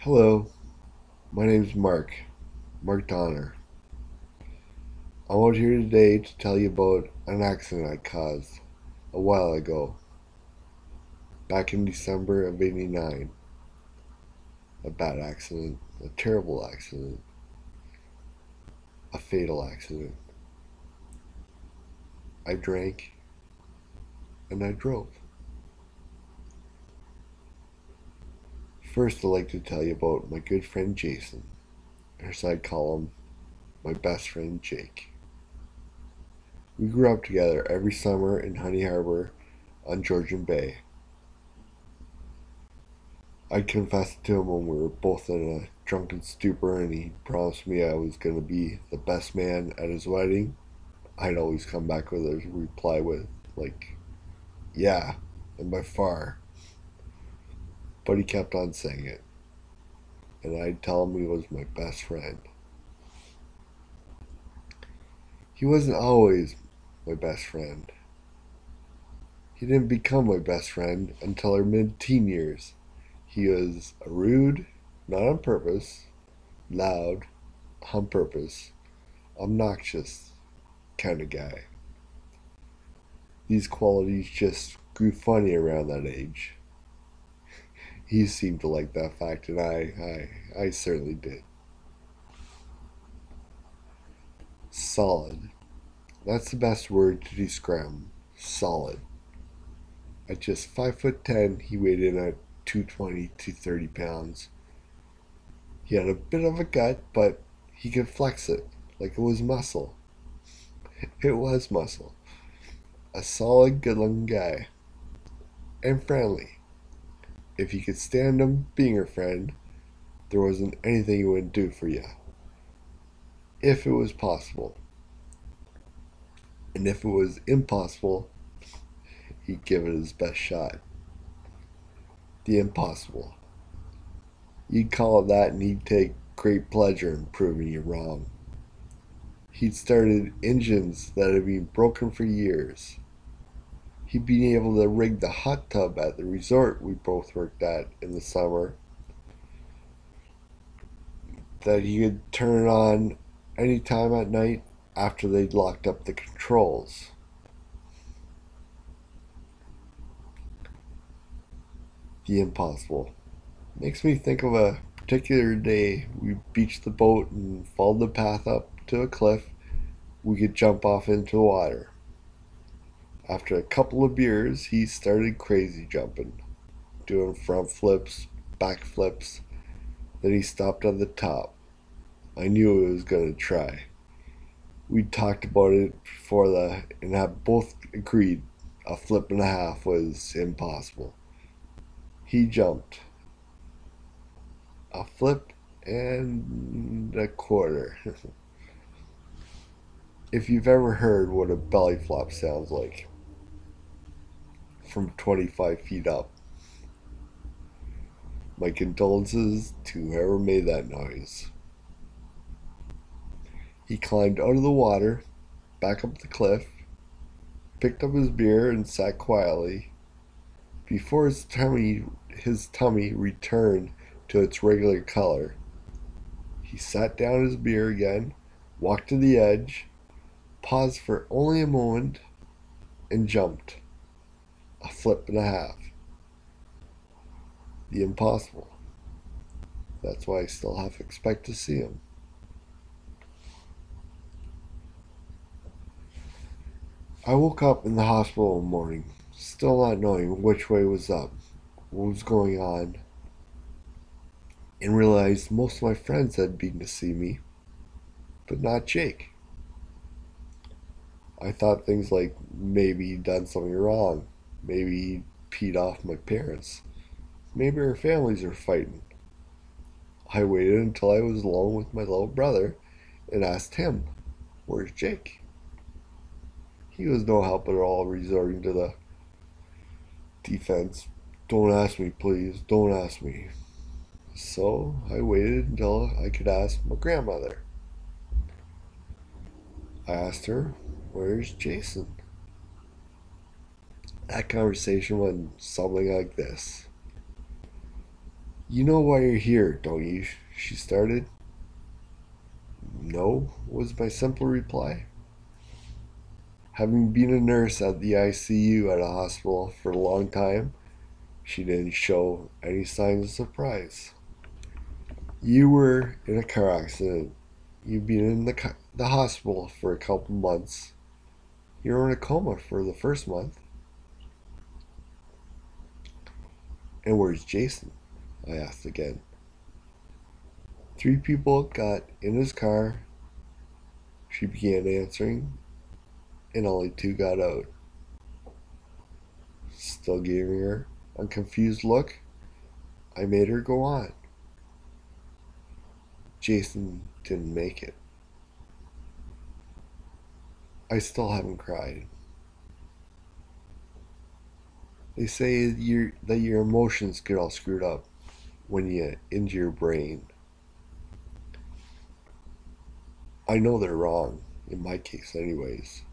Hello, my name's Mark Donner. I'm out here today to tell you about an accident I caused a while ago, back in December of '89. A bad accident, a terrible accident, a fatal accident. I drank and I drove. First, I'd like to tell you about my good friend Jason, or as I call him, my best friend Jake. We grew up together every summer in Honey Harbor on Georgian Bay. I confessed to him when we were both in a drunken stupor, and he promised me I was going to be the best man at his wedding. I'd always come back with a reply with, like, yeah, and by far. But he kept on saying it, and I'd tell him he was my best friend. He wasn't always my best friend. He didn't become my best friend until our mid teen years. He was a rude, not on purpose, loud, on purpose, obnoxious kind of guy. These qualities just grew funny around that age. He seemed to like that fact, and I certainly did. Solid. That's the best word to describe him. Solid. At just 5'10", he weighed in at 220 to 30 pounds. He had a bit of a gut, but he could flex it like it was muscle. It was muscle. A solid, good-looking guy, and friendly. If you could stand him being your friend, there wasn't anything he wouldn't do for you. If it was possible. And if it was impossible, he'd give it his best shot. The impossible. You'd call it that, and he'd take great pleasure in proving you wrong. He'd started engines that had been broken for years. He'd been able to rig the hot tub at the resort we both worked at in the summer, that he could turn it on any time at night after they'd locked up the controls. The impossible. Makes me think of a particular day we beached the boat and followed the path up to a cliff we could jump off into the water. After a couple of beers, he started crazy jumping, doing front flips, back flips. Then he stopped at the top. I knew he was going to try. We talked about it before and had both agreed a flip and a half was impossible. He jumped. A flip and a quarter. If you've ever heard what a belly flop sounds like from 25 feet up, my condolences to whoever made that noise. He climbed out of the water, back up the cliff, picked up his beer, and sat quietly. Before his tummy returned to its regular color, he sat down his beer again, walked to the edge, paused for only a moment, and jumped. A flip and a half. The impossible. That's why I still have to expect to see him. I woke up in the hospital in the morning, still not knowing which way was up, what was going on, and realized most of my friends had been to see me, but not Jake. I thought things like maybe he'd done something wrong, maybe he peed off my parents, maybe our families are fighting. I waited until I was alone with my little brother and asked him, "Where's Jake?" He was no help at all, resorting to the defense. "Don't ask me, please. Don't ask me." So I waited until I could ask my grandmother. I asked her, "Where's Jason?" That conversation went something like this. You know why you're here, don't you? She started. No, was my simple reply. Having been a nurse at the ICU at a hospital for a long time, she didn't show any signs of surprise. You were in a car accident. You've been in the hospital for a couple months. You were in a coma for the first month. And where's Jason? I asked again. 3 people got in his car. She began answering, and only 2 got out. Still giving her a confused look, I made her go on. Jason didn't make it. I still haven't cried. They say that your emotions get all screwed up when you injure your brain. I know they're wrong, in my case, anyways.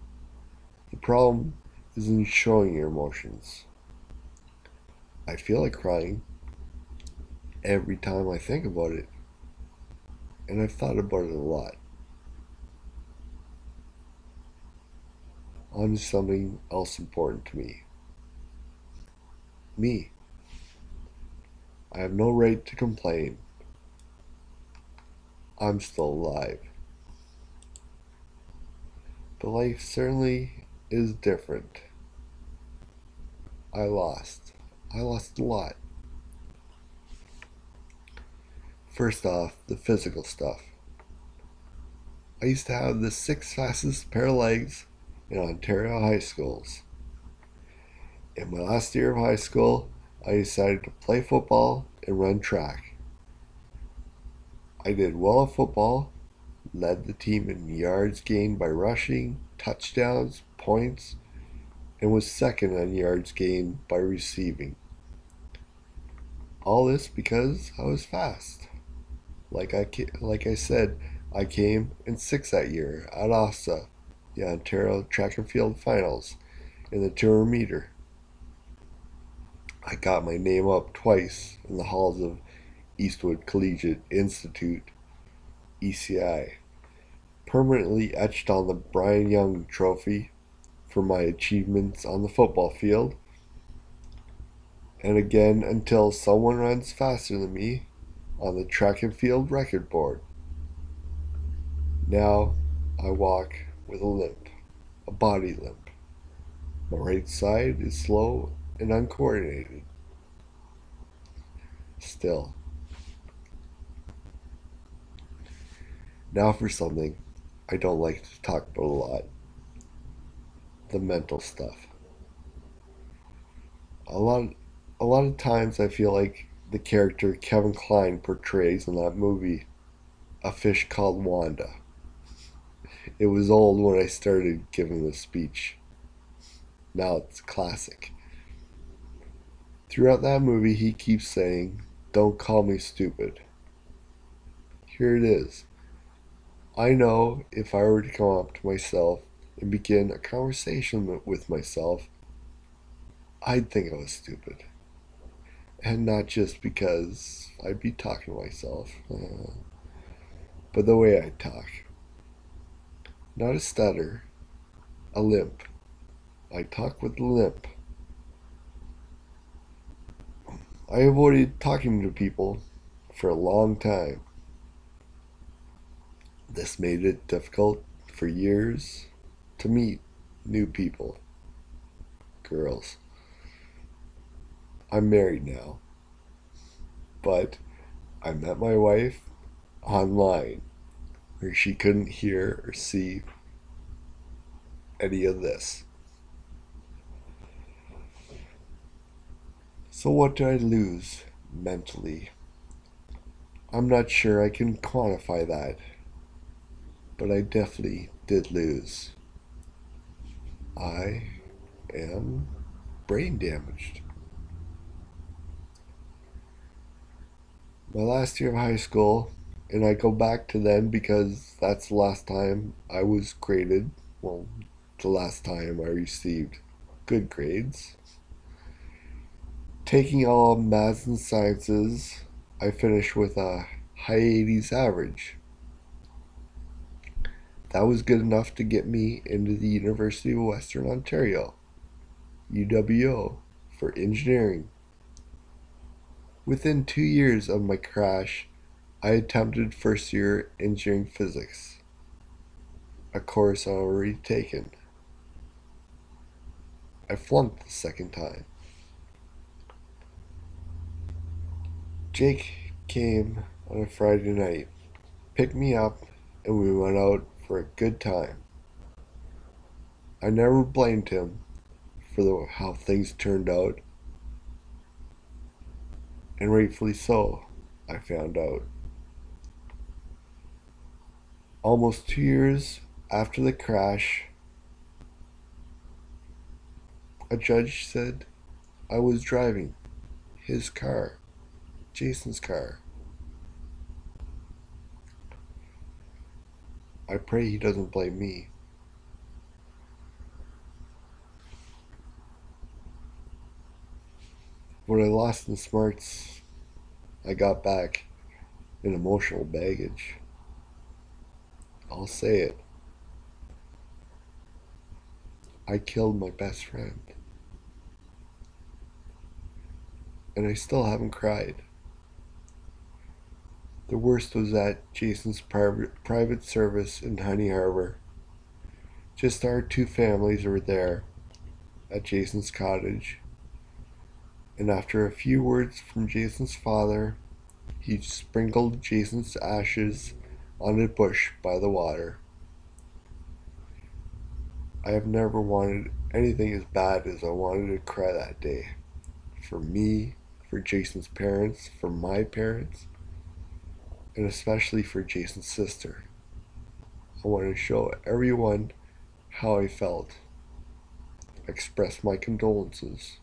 The problem isn't showing your emotions. I feel like crying every time I think about it, and I've thought about it a lot. On to something else important to me. Me. I have no right to complain. I'm still alive. But life certainly is different. I lost. I lost a lot. First off, the physical stuff. I used to have the 6th fastest pair of legs in Ontario high schools. In my last year of high school, I decided to play football and run track. I did well at football, led the team in yards gained by rushing, touchdowns, points, and was second on yards gained by receiving. All this because I was fast. Like I said, I came in 6th that year at OSSA, the Ontario Track and Field Finals, in the 200 meter. I got my name up twice in the halls of Eastwood Collegiate Institute, ECI, permanently etched on the Brian Young Trophy for my achievements on the football field, and again until someone runs faster than me on the track and field record board. Now I walk with a limp, a body limp. My right side is slow and uncoordinated. Still. Now for something I don't like to talk about a lot. The mental stuff. A lot a lot of times I feel like the character Kevin Kline portrays in that movie, A Fish Called Wanda. It was old when I started giving the speech. Now it's classic. Throughout that movie, he keeps saying, "Don't call me stupid." Here it is. I know if I were to come up to myself and begin a conversation with myself, I'd think I was stupid. And not just because I'd be talking to myself, but the way I talk. Not a stutter, a limp. I talk with a limp. I avoided talking to people for a long time. This made it difficult for years to meet new people, girls. I'm married now, but I met my wife online where she couldn't hear or see any of this. So, what did I lose mentally? I'm not sure I can quantify that, but I definitely did lose. I am brain damaged. My last year of high school, and I go back to then because that's the last time I was graded. Well, the last time I received good grades. Taking all maths and sciences, I finished with a high 80s average. That was good enough to get me into the University of Western Ontario, UWO, for engineering. Within 2 years of my crash, I attempted first year engineering physics, a course already taken. I flunked the second time. Jake came on a Friday night, picked me up, and we went out for a good time. I never blamed him for how things turned out, and rightfully so, I found out. Almost 2 years after the crash, a judge said I was driving his car, Jason's car. I pray he doesn't blame me. What I lost in smarts, I got back in emotional baggage. I'll say it. I killed my best friend. And I still haven't cried. The worst was at Jason's private service in Honey Harbor. Just our two families were there at Jason's cottage. And after a few words from Jason's father, he sprinkled Jason's ashes on a bush by the water. I have never wanted anything as bad as I wanted to cry that day. For me, for Jason's parents, for my parents, and especially for Jason's sister. I wanted to show everyone how I felt, express my condolences,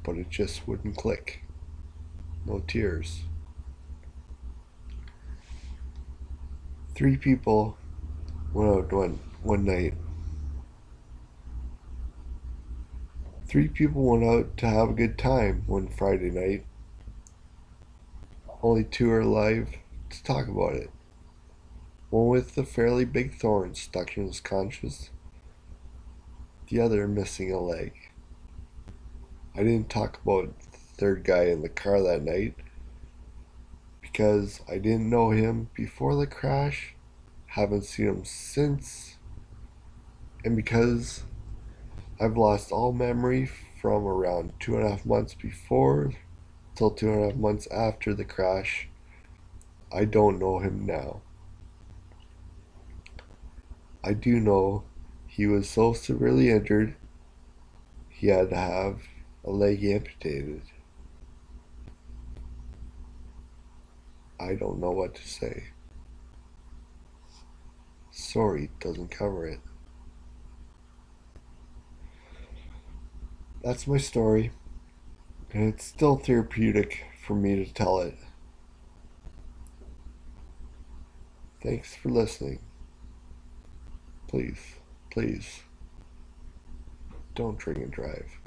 but it just wouldn't click. No tears. 3 people went out one night. 3 people went out to have a good time one Friday night. Only 2 are alive to talk about it. One with a fairly big thorn stuck in his conscience, the other missing a leg. I didn't talk about the third guy in the car that night because I didn't know him before the crash, haven't seen him since, and because I've lost all memory from around 2.5 months before till 2.5 months after the crash. I don't know him now. I do know he was so severely injured he had to have a leg amputated. I don't know what to say. Sorry doesn't cover it. That's my story, and it's still therapeutic for me to tell it. Thanks for listening. Please, please, don't drink and drive.